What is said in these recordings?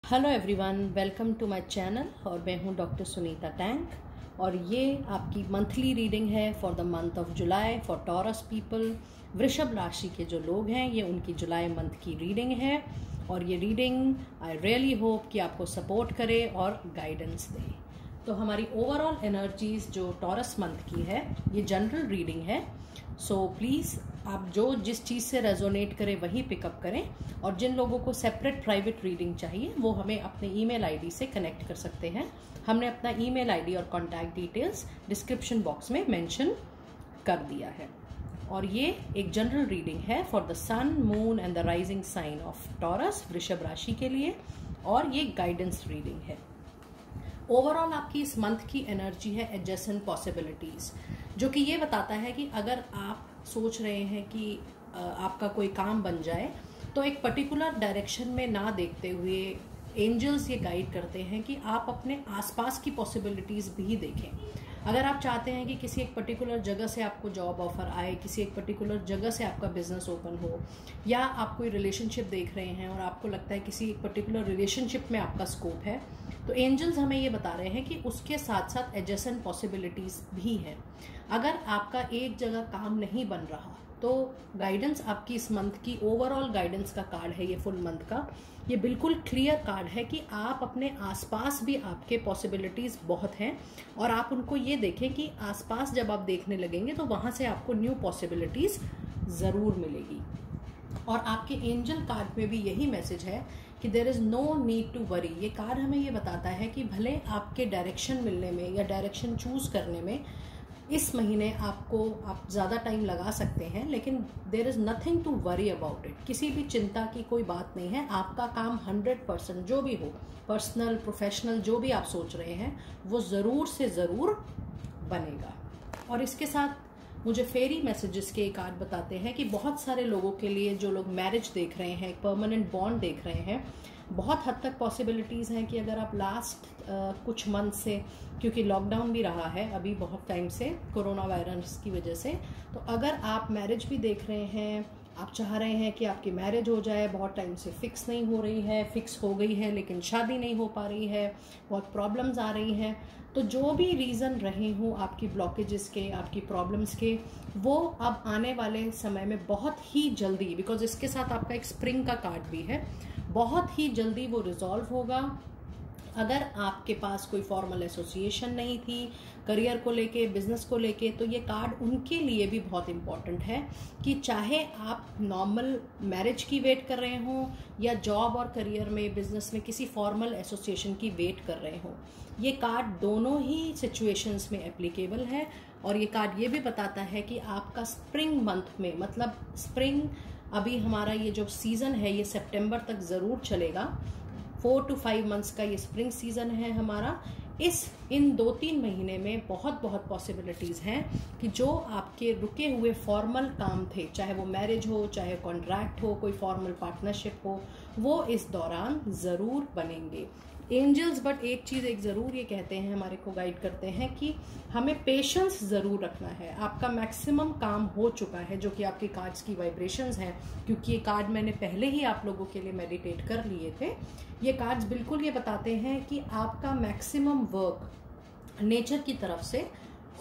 Hello everyone, welcome to my channel. और मैं हूं डॉक्टर सुनीता टैंक और ये आपकी मंथली रीडिंग है for the month of July for Taurus people. वृषभ राशि के जो लोग हैं ये उनकी जुलाई मंथ की रीडिंग है और ये रीडिंग आई रियली होप कि आपको सपोर्ट करे और गाइडेंस दे। तो हमारी ओवरऑल एनर्जीज जो टॉरस मंथ की है ये जनरल रीडिंग है। सो प्लीज़ आप जो जिस चीज़ से रेजोनेट करें वही पिकअप करें और जिन लोगों को सेपरेट प्राइवेट रीडिंग चाहिए वो हमें अपने ईमेल आईडी से कनेक्ट कर सकते हैं। हमने अपना ईमेल आईडी और कॉन्टैक्ट डिटेल्स डिस्क्रिप्शन बॉक्स में मेंशन कर दिया है। और ये एक जनरल रीडिंग है for the sun, moon and the rising sign of Taurus, वृषभ राशि के लिए, और ये गाइडेंस रीडिंग है। ओवरऑल आपकी इस मंथ की एनर्जी है एडजेसेंट पॉसिबिलिटीज, जो कि ये बताता है कि अगर आप सोच रहे हैं कि आपका कोई काम बन जाए तो एक पर्टिकुलर डायरेक्शन में ना देखते हुए एंजल्स ये गाइड करते हैं कि आप अपने आसपास की पॉसिबिलिटीज भी देखें। अगर आप चाहते हैं कि किसी एक पर्टिकुलर जगह से आपको जॉब ऑफर आए, किसी एक पर्टिकुलर जगह से आपका बिजनेस ओपन हो, या आप कोई रिलेशनशिप देख रहे हैं और आपको लगता है किसी एक पर्टिकुलर रिलेशनशिप में आपका स्कोप है, तो एंजल्स हमें ये बता रहे हैं कि उसके साथ साथ एडजेसेंट पॉसिबिलिटीज भी हैं। अगर आपका एक जगह काम नहीं बन रहा तो गाइडेंस आपकी इस मंथ की ओवरऑल गाइडेंस का कार्ड है, ये फुल मंथ का ये बिल्कुल क्लियर कार्ड है कि आप अपने आसपास भी आपके पॉसिबिलिटीज बहुत हैं और आप उनको ये देखें कि आसपास जब आप देखने लगेंगे तो वहां से आपको न्यू पॉसिबिलिटीज जरूर मिलेगी। और आपके एंजल कार्ड में भी यही मैसेज है कि there is no need to worry. ये कार्ड हमें ये बताता है कि भले आपके डायरेक्शन मिलने में या डायरेक्शन चूज करने में इस महीने आप ज़्यादा टाइम लगा सकते हैं, लेकिन there is nothing to worry about it. किसी भी चिंता की कोई बात नहीं है। आपका काम 100% जो भी हो, पर्सनल प्रोफेशनल जो भी आप सोच रहे हैं वो ज़रूर से ज़रूर बनेगा। और इसके साथ मुझे फेरी मैसेजेस के कार्ड बताते हैं कि बहुत सारे लोगों के लिए जो लोग मैरिज देख रहे हैं, परमानेंट बॉन्ड देख रहे हैं, बहुत हद तक पॉसिबिलिटीज़ हैं कि अगर आप लास्ट कुछ मंथ से, क्योंकि लॉकडाउन भी रहा है अभी बहुत टाइम से कोरोना वायरस की वजह से, तो अगर आप मैरिज भी देख रहे हैं, आप चाह रहे हैं कि आपकी मैरिज हो जाए, बहुत टाइम से फिक्स नहीं हो रही है, फिक्स हो गई है लेकिन शादी नहीं हो पा रही है, बहुत प्रॉब्लम्स आ रही हैं, तो जो भी रीज़न रहे हों आपकी ब्लॉकेजेस के, आपकी प्रॉब्लम्स के, वो अब आने वाले समय में बहुत ही जल्दी, बिकॉज इसके साथ आपका एक स्प्रिंग का कार्ड भी है, बहुत ही जल्दी वो रिजॉल्व होगा। अगर आपके पास कोई फॉर्मल एसोसिएशन नहीं थी करियर को लेके, बिजनेस को लेके, तो ये कार्ड उनके लिए भी बहुत इम्पॉर्टेंट है कि चाहे आप नॉर्मल मैरिज की वेट कर रहे हों या जॉब और करियर में, बिजनेस में किसी फॉर्मल एसोसिएशन की वेट कर रहे हों, ये कार्ड दोनों ही सिचुएशंस में एप्लीकेबल है। और ये कार्ड ये भी बताता है कि आपका स्प्रिंग मंथ में, मतलब स्प्रिंग अभी हमारा ये जो सीज़न है ये सितंबर तक ज़रूर चलेगा। 4 to 5 मंथ्स का ये स्प्रिंग सीज़न है हमारा। इन 2-3 महीने में बहुत पॉसिबिलिटीज़ हैं कि जो आपके रुके हुए फॉर्मल काम थे, चाहे वो मैरिज हो, चाहे कॉन्ट्रैक्ट हो, कोई फॉर्मल पार्टनरशिप हो, वो इस दौरान ज़रूर बनेंगे। एंजल्स बट एक चीज़ एक ज़रूर ये कहते हैं, हमारे को गाइड करते हैं कि हमें पेशेंस ज़रूर रखना है। आपका मैक्सिमम काम हो चुका है, जो कि आपके कार्ड्स की वाइब्रेशंस हैं, क्योंकि ये कार्ड मैंने पहले ही आप लोगों के लिए मेडिटेट कर लिए थे। ये कार्ड्स बिल्कुल ये बताते हैं कि आपका मैक्सिमम वर्क नेचर की तरफ से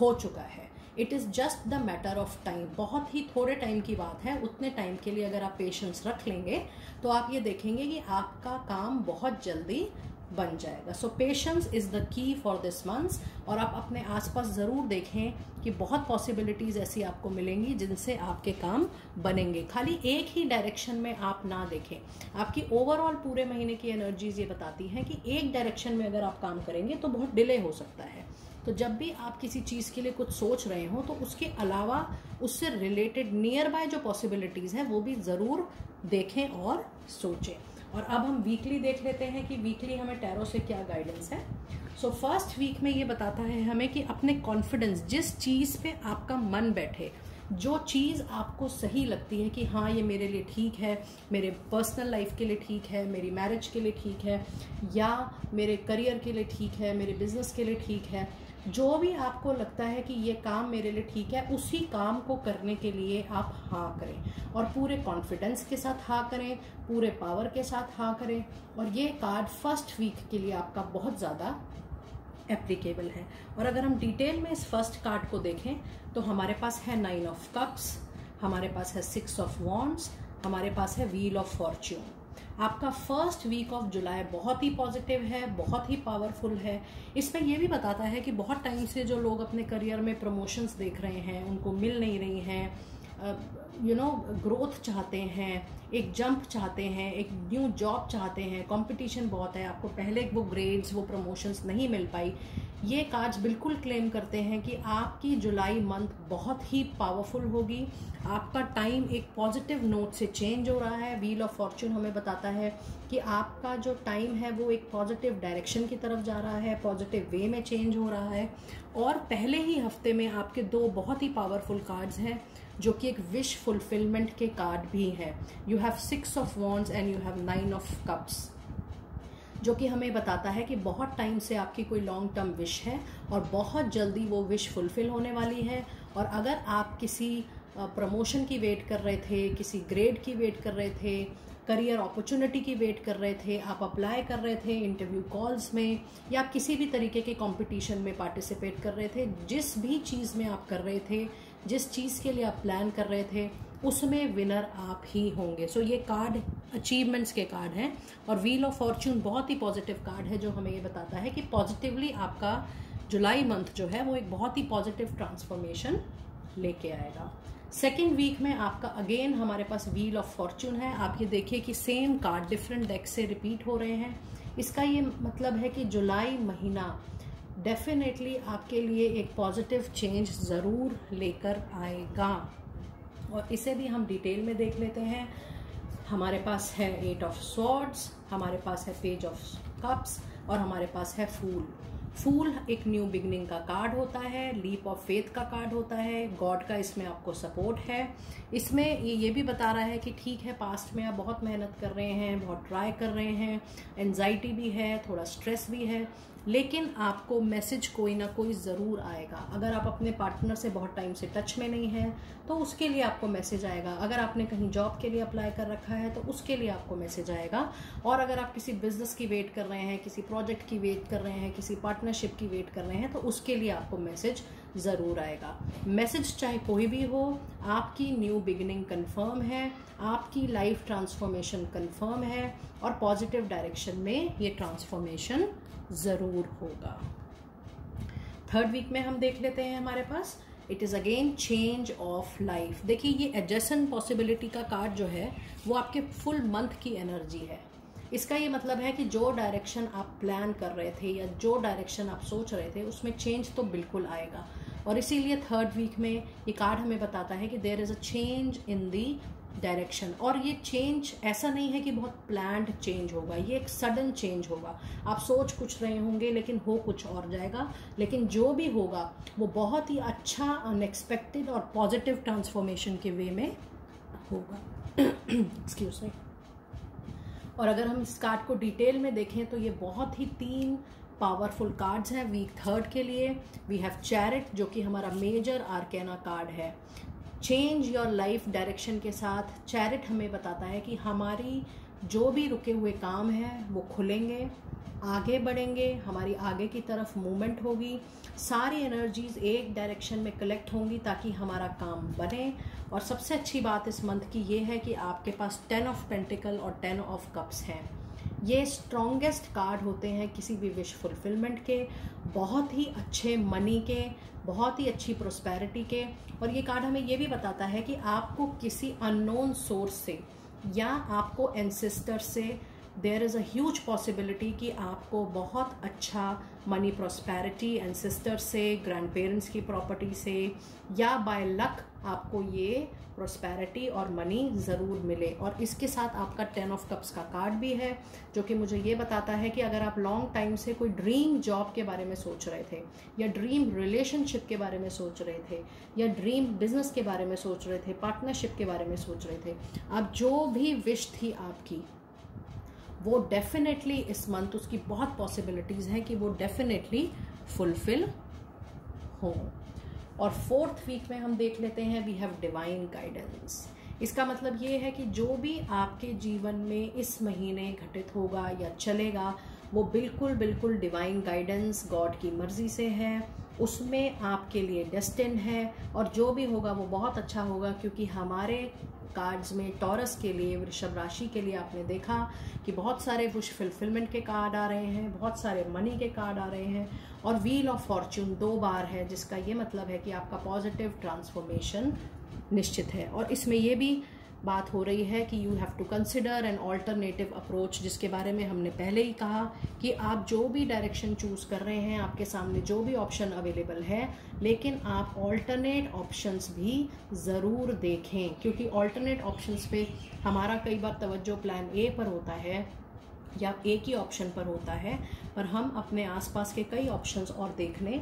हो चुका है। It is just the matter of time. बहुत ही थोड़े टाइम की बात है। उतने टाइम के लिए अगर आप पेशेंस रख लेंगे तो आप ये देखेंगे कि आपका काम बहुत जल्दी बन जाएगा। So patience is the key for this month. और आप अपने आसपास ज़रूर देखें कि बहुत पॉसिबिलिटीज़ ऐसी आपको मिलेंगी जिनसे आपके काम बनेंगे। खाली एक ही डायरेक्शन में आप ना देखें। आपकी ओवरऑल पूरे महीने की एनर्जीज ये बताती हैं कि एक डायरेक्शन में अगर आप काम करेंगे तो बहुत डिले हो सकता है। तो जब भी आप किसी चीज़ के लिए कुछ सोच रहे हो तो उसके अलावा उससे रिलेटेड नियर बाय जो पॉसिबिलिटीज़ हैं वो भी ज़रूर देखें और सोचें। और अब हम वीकली देख लेते हैं कि वीकली हमें टैरो से क्या गाइडेंस है। सो फर्स्ट वीक में ये बताता है हमें कि अपने कॉन्फिडेंस, जिस चीज़ पे आपका मन बैठे, जो चीज़ आपको सही लगती है कि हाँ ये मेरे लिए ठीक है, मेरे पर्सनल लाइफ के लिए ठीक है, मेरी मैरिज के लिए ठीक है, या मेरे करियर के लिए ठीक है, मेरे बिजनेस के लिए ठीक है, जो भी आपको लगता है कि ये काम मेरे लिए ठीक है, उसी काम को करने के लिए आप हाँ करें और पूरे कॉन्फिडेंस के साथ हाँ करें, पूरे पावर के साथ हाँ करें। और ये कार्ड फर्स्ट वीक के लिए आपका बहुत ज़्यादा एप्लीकेबल है। और अगर हम डिटेल में इस फर्स्ट कार्ड को देखें तो हमारे पास है 9 ऑफ कप्स, हमारे पास है 6 ऑफ वॉन्ड्स, हमारे पास है व्हील ऑफ फॉर्च्यून। आपका फर्स्ट वीक ऑफ जुलाई बहुत ही पॉजिटिव है, बहुत ही पावरफुल है। इसमें यह भी बताता है कि बहुत टाइम से जो लोग अपने करियर में प्रमोशंस देख रहे हैं, उनको मिल नहीं रही हैं, ग्रोथ चाहते हैं, एक जंप चाहते हैं, एक न्यू जॉब चाहते हैं, कंपटीशन बहुत है, आपको पहले वो ग्रेड्स, वो प्रमोशंस नहीं मिल पाई, ये कार्ड्स बिल्कुल क्लेम करते हैं कि आपकी जुलाई मंथ बहुत ही पावरफुल होगी। आपका टाइम एक पॉजिटिव नोट से चेंज हो रहा है। व्हील ऑफ फॉर्च्यून हमें बताता है कि आपका जो टाइम है वो एक पॉजिटिव डायरेक्शन की तरफ जा रहा है, पॉजिटिव वे में चेंज हो रहा है। और पहले ही हफ्ते में आपके 2 बहुत ही पावरफुल कार्ड्स हैं जो कि एक विश फुलफिलमेंट के कार्ड भी है। You have 6 of wands and you have 9 of cups, जो कि हमें बताता है कि बहुत टाइम से आपकी कोई लॉन्ग टर्म विश है और बहुत जल्दी वो विश फुलफिल होने वाली है। और अगर आप किसी प्रमोशन की वेट कर रहे थे, किसी ग्रेड की वेट कर रहे थे, करियर अपॉर्चुनिटी की वेट कर रहे थे, आप अप्लाई कर रहे थे इंटरव्यू कॉल्स में, या आप किसी भी तरीके के कंपटीशन में पार्टिसिपेट कर रहे थे, जिस भी चीज़ में आप कर रहे थे, जिस चीज़ के लिए आप प्लान कर रहे थे, उसमें विनर आप ही होंगे। सो ये कार्ड अचीवमेंट्स के कार्ड हैं। और व्हील ऑफ फॉर्च्यून बहुत ही पॉजिटिव कार्ड है जो हमें ये बताता है कि पॉजिटिवली आपका जुलाई मंथ जो है वो एक बहुत ही पॉजिटिव ट्रांसफॉर्मेशन लेके आएगा। सेकेंड वीक में आपका अगेन हमारे पास व्हील ऑफ फॉर्च्यून है। आप ये देखिए कि सेम कार्ड डिफरेंट डेक से रिपीट हो रहे हैं। इसका ये मतलब है कि जुलाई महीना डेफिनेटली आपके लिए एक पॉजिटिव चेंज ज़रूर लेकर आएगा। और इसे भी हम डिटेल में देख लेते हैं। हमारे पास है 8 ऑफ स्वॉर्ड्स, हमारे पास है पेज ऑफ कप्स और हमारे पास है फूल। फूल एक न्यू बिगनिंग का कार्ड होता है, लीप ऑफ फेथ का कार्ड होता है, गॉड का इसमें आपको सपोर्ट है। इसमें ये भी बता रहा है कि ठीक है, पास्ट में आप बहुत मेहनत कर रहे हैं, बहुत ट्राई कर रहे हैं, एंजाइटी भी है, थोड़ा स्ट्रेस भी है, लेकिन आपको मैसेज कोई ना कोई ज़रूर आएगा। अगर आप अपने पार्टनर से बहुत टाइम से टच में नहीं हैं तो उसके लिए आपको मैसेज आएगा। अगर आपने कहीं जॉब के लिए अप्लाई कर रखा है तो उसके लिए आपको मैसेज आएगा। और अगर आप किसी बिजनेस की वेट कर रहे हैं, किसी प्रोजेक्ट की वेट कर रहे हैं, किसी पार्टनरशिप की वेट कर रहे हैं तो उसके लिए आपको मैसेज ज़रूर आएगा। मैसेज चाहे कोई भी हो, आपकी न्यू बिगिनिंग कंफर्म है, आपकी लाइफ ट्रांसफॉर्मेशन कंफर्म है और पॉजिटिव डायरेक्शन में ये ट्रांसफॉर्मेशन ज़रूर होगा। थर्ड वीक में हम देख लेते हैं हमारे पास it is again change of life. देखिए ये एडजेसेंट पॉसिबिलिटी का कार्ड जो है वो आपके फुल मंथ की एनर्जी है। इसका ये मतलब है कि जो डायरेक्शन आप प्लान कर रहे थे या जो डायरेक्शन आप सोच रहे थे उसमें चेंज तो बिल्कुल आएगा। और इसीलिए थर्ड वीक में ये कार्ड हमें बताता है कि there is a change in the direction. और ये चेंज ऐसा नहीं है कि बहुत प्लान्ड चेंज होगा, ये एक सडन चेंज होगा। आप सोच कुछ रहे होंगे लेकिन हो कुछ और जाएगा, लेकिन जो भी होगा वो बहुत ही अच्छा, अनएक्सपेक्टेड और पॉजिटिव ट्रांसफॉर्मेशन के वे में होगा। Excuse me. और अगर हम इस कार्ड को डिटेल में देखें तो ये बहुत ही 3 पावरफुल कार्ड्स हैं वीक थर्ड के लिए। वी हैव चैरिट जो कि हमारा मेजर आर्केना कार्ड है। चेंज योर लाइफ डायरेक्शन के साथ चैरिट हमें बताता है कि हमारी जो भी रुके हुए काम हैं वो खुलेंगे, आगे बढ़ेंगे, हमारी आगे की तरफ मूवमेंट होगी, सारी एनर्जीज एक डायरेक्शन में कलेक्ट होंगी ताकि हमारा काम बने। और सबसे अच्छी बात इस मंथ की ये है कि आपके पास 10 ऑफ पेंटिकल और 10 ऑफ कप्स हैं। ये स्ट्रॉन्गेस्ट कार्ड होते हैं किसी भी विश फुलफिलमेंट के, बहुत ही अच्छे मनी के, बहुत ही अच्छी प्रोस्पेरिटी के। और ये कार्ड हमें ये भी बताता है कि आपको किसी अननोन सोर्स से या आपको एंसेस्टर से there is a huge possibility कि आपको बहुत अच्छा मनी प्रॉस्पेरिटी एंसेस्टर से, ग्रैंड पेरेंट्स की प्रॉपर्टी से या बाय लक आपको ये प्रॉस्पेरिटी और मनी ज़रूर मिले। और इसके साथ आपका 10 ऑफ कप्स का कार्ड भी है जो कि मुझे ये बताता है कि अगर आप लॉन्ग टाइम से कोई ड्रीम जॉब के बारे में सोच रहे थे या ड्रीम रिलेशनशिप के बारे में सोच रहे थे या ड्रीम बिजनेस के बारे में सोच रहे थे, पार्टनरशिप के बारे में सोच रहे थे, अब जो भी विश थी आपकी वो डेफिनेटली इस मंथ उसकी बहुत पॉसिबिलिटीज़ हैं कि वो डेफिनेटली फुलफिल हों। और 4th वीक में हम देख लेते हैं वी हैव डिवाइन गाइडेंस। इसका मतलब ये है कि जो भी आपके जीवन में इस महीने घटित होगा या चलेगा वो बिल्कुल बिल्कुल डिवाइन गाइडेंस गॉड की मर्जी से है, उसमें आपके लिए डेस्टिन है, और जो भी होगा वो बहुत अच्छा होगा। क्योंकि हमारे कार्ड्स में टॉरस के लिए, वृषभ राशि के लिए आपने देखा कि बहुत सारे विश फुलफिलमेंट के कार्ड आ रहे हैं, बहुत सारे मनी के कार्ड आ रहे हैं, और व्हील ऑफ फॉर्च्यून 2 बार है, जिसका ये मतलब है कि आपका पॉजिटिव ट्रांसफॉर्मेशन निश्चित है। और इसमें ये भी बात हो रही है कि you have to consider an alternative approach, जिसके बारे में हमने पहले ही कहा कि आप जो भी डायरेक्शन चूज कर रहे हैं, आपके सामने जो भी ऑप्शन अवेलेबल है, लेकिन आप ऑल्टरनेट ऑप्शंस भी ज़रूर देखें। क्योंकि ऑल्टरनेट ऑप्शंस पे हमारा कई बार तवज्जो प्लान ए पर होता है या एक ही ऑप्शन पर होता है, पर हम अपने आसपास के कई ऑप्शंस और देखने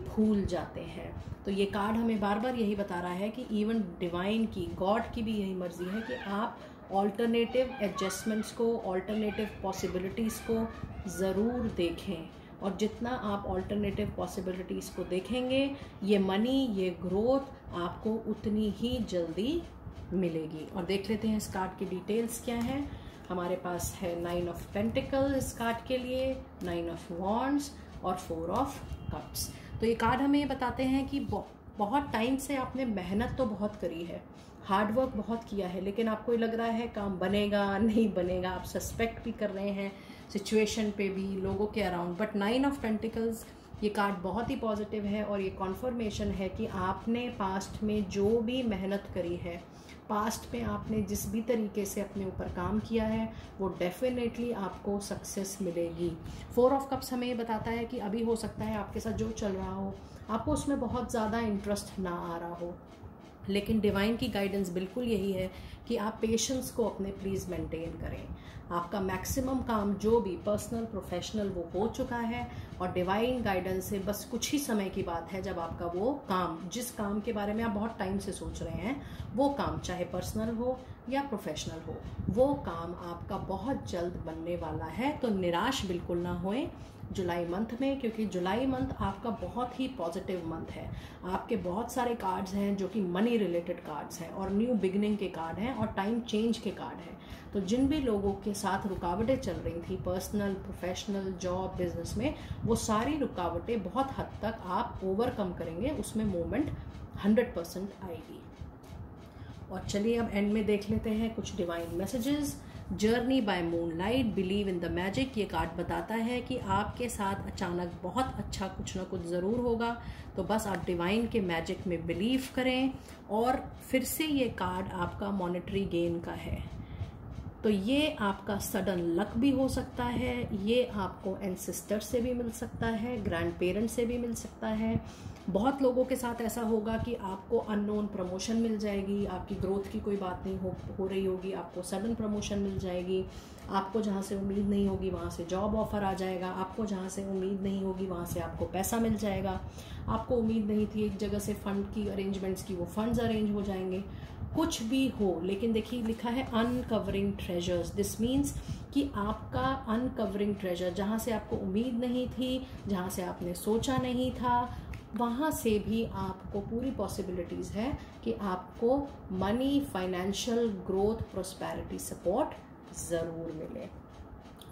भूल जाते हैं। तो ये कार्ड हमें बार बार यही बता रहा है कि इवन डिवाइन की, गॉड की भी यही मर्जी है कि आप ऑल्टरनेटिव एडजस्टमेंट्स को, ऑल्टरनेटिव पॉसिबिलिटीज़ को ज़रूर देखें। और जितना आप ऑल्टरनेटिव पॉसिबिलिटीज़ को देखेंगे, ये मनी, ये ग्रोथ आपको उतनी ही जल्दी मिलेगी। और देख लेते हैं इस कार्ड की डिटेल्स क्या हैं। हमारे पास है 9 ऑफ पेंटिकल इस कार्ड के लिए, 9 ऑफ वॉन्ड्स और 4 ऑफ कप्स। तो ये कार्ड हमें ये बताते हैं कि बहुत टाइम से आपने मेहनत तो बहुत करी है, हार्ड वर्क बहुत किया है, लेकिन आपको ये लग रहा है काम बनेगा नहीं बनेगा, आप सस्पेक्ट भी कर रहे हैं सिचुएशन पे भी, लोगों के अराउंड। बट 9 ऑफ पेंटिकल्स ये कार्ड बहुत ही पॉजिटिव है और ये कॉन्फर्मेशन है कि आपने पास्ट में जो भी मेहनत करी है, पास्ट में आपने जिस भी तरीके से अपने ऊपर काम किया है, वो डेफिनेटली आपको सक्सेस मिलेगी। 4 ऑफ कप्स हमें ये बताता है कि अभी हो सकता है आपके साथ जो चल रहा हो, आपको उसमें बहुत ज़्यादा इंटरेस्ट ना आ रहा हो, लेकिन डिवाइन की गाइडेंस बिल्कुल यही है कि आप पेशेंस को अपने प्लीज़ मेंटेन करें। आपका मैक्सिमम काम जो भी पर्सनल प्रोफेशनल वो हो चुका है, और डिवाइन गाइडेंस से बस कुछ ही समय की बात है जब आपका वो काम, जिस काम के बारे में आप बहुत टाइम से सोच रहे हैं, वो काम चाहे पर्सनल हो या प्रोफेशनल हो, वो काम आपका बहुत जल्द बनने वाला है। तो निराश बिल्कुल ना होएं जुलाई मंथ में, क्योंकि जुलाई मंथ आपका बहुत ही पॉजिटिव मंथ है। आपके बहुत सारे कार्ड्स हैं जो कि मनी रिलेटेड कार्ड्स हैं, और न्यू बिगनिंग के कार्ड हैं, और टाइम चेंज के कार्ड हैं। तो जिन भी लोगों के साथ रुकावटें चल रही थी पर्सनल, प्रोफेशनल, जॉब, बिजनेस में, वो सारी रुकावटें बहुत हद तक आप ओवरकम करेंगे, उसमें मूवमेंट 100% आएगी। और चलिए अब एंड में देख लेते हैं कुछ divine messages. Journey by moonlight, believe in the magic, ये कार्ड बताता है कि आपके साथ अचानक बहुत अच्छा कुछ ना कुछ ज़रूर होगा। तो बस आप डिवाइन के मैजिक में बिलीव करें। और फिर से ये कार्ड आपका मॉनेटरी गेन का है, तो ये आपका सडन लक भी हो सकता है, ये आपको एंसेस्टर से भी मिल सकता है, ग्रैंड पेरेंट से भी मिल सकता है। बहुत लोगों के साथ ऐसा होगा कि आपको अननोन प्रमोशन मिल जाएगी, आपकी ग्रोथ की कोई बात नहीं हो रही होगी, आपको सडन प्रमोशन मिल जाएगी। आपको जहाँ से उम्मीद नहीं होगी वहाँ से जॉब ऑफर आ जाएगा, आपको जहाँ से उम्मीद नहीं होगी वहाँ से आपको पैसा मिल जाएगा, आपको उम्मीद नहीं थी एक जगह से फंड की अरेंजमेंट्स की, वो फंड्स अरेंज हो जाएंगे। कुछ भी हो, लेकिन देखिए लिखा है अनकवरिंग ट्रेजर्स। दिस मीन्स कि आपका अनकवरिंग ट्रेजर, जहाँ से आपको उम्मीद नहीं थी, जहाँ से आपने सोचा नहीं था, वहाँ से भी आपको पूरी पॉसिबिलिटीज़ है कि आपको money, financial growth, prosperity support ज़रूर मिले।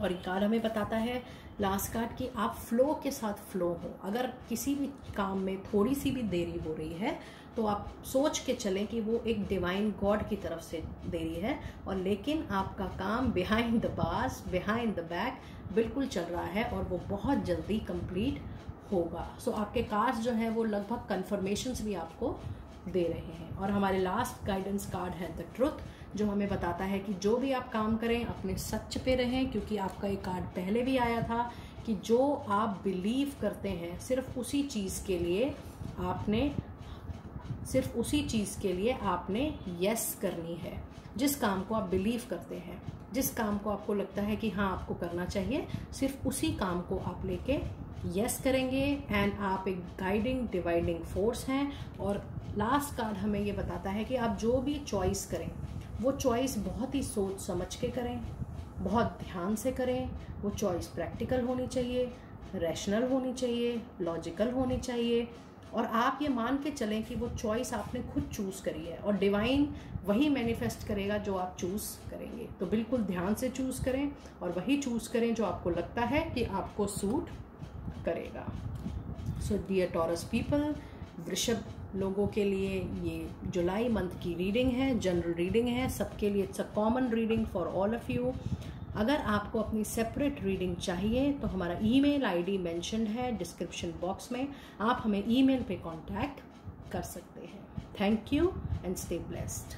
और ये कार्ड हमें बताता है लास्ट कार्ड कि आप फ्लो के साथ फ्लो हो। अगर किसी भी काम में थोड़ी सी भी देरी हो रही है तो आप सोच के चलें कि वो एक डिवाइन गॉड की तरफ से देरी है, और लेकिन आपका काम behind the bars, behind the back बिल्कुल चल रहा है, और वो बहुत जल्दी कंप्लीट होगा। सो आपके कार्ड्स जो हैं वो लगभग कन्फर्मेशंस भी आपको दे रहे हैं। और हमारे लास्ट गाइडेंस कार्ड है द ट्रुथ, जो हमें बताता है कि जो भी आप काम करें अपने सच पे रहें, क्योंकि आपका एक कार्ड पहले भी आया था कि जो आप बिलीव करते हैं सिर्फ उसी चीज़ के लिए आपने यस करनी है। जिस काम को आप बिलीव करते हैं, जिस काम को आपको लगता है कि हाँ आपको करना चाहिए, सिर्फ उसी काम को आप लेके यस करेंगे। एंड आप एक गाइडिंग डिवाइडिंग फोर्स हैं। और लास्ट कार्ड हमें ये बताता है कि आप जो भी चॉइस करें वो चॉइस बहुत ही सोच समझ के करें, बहुत ध्यान से करें। वो चॉइस प्रैक्टिकल होनी चाहिए, रैशनल होनी चाहिए, लॉजिकल होनी चाहिए, और आप ये मान के चलें कि वो चॉइस आपने खुद चूज़ करी है और डिवाइन वही मैनिफेस्ट करेगा जो आप चूज़ करेंगे। तो बिल्कुल ध्यान से चूज़ करें और वही चूज़ करें जो आपको लगता है कि आपको सूट करेगा। सो डियर टॉरस पीपल, वृषभ लोगों के लिए ये जुलाई मंथ की रीडिंग है, जनरल रीडिंग है सबके लिए। It's a common reading for all of you. अगर आपको अपनी सेपरेट रीडिंग चाहिए तो हमारा ईमेल आईडी मेंशन्ड है डिस्क्रिप्शन बॉक्स में, आप हमें ईमेल पे कांटेक्ट कर सकते हैं। Thank you and stay blessed.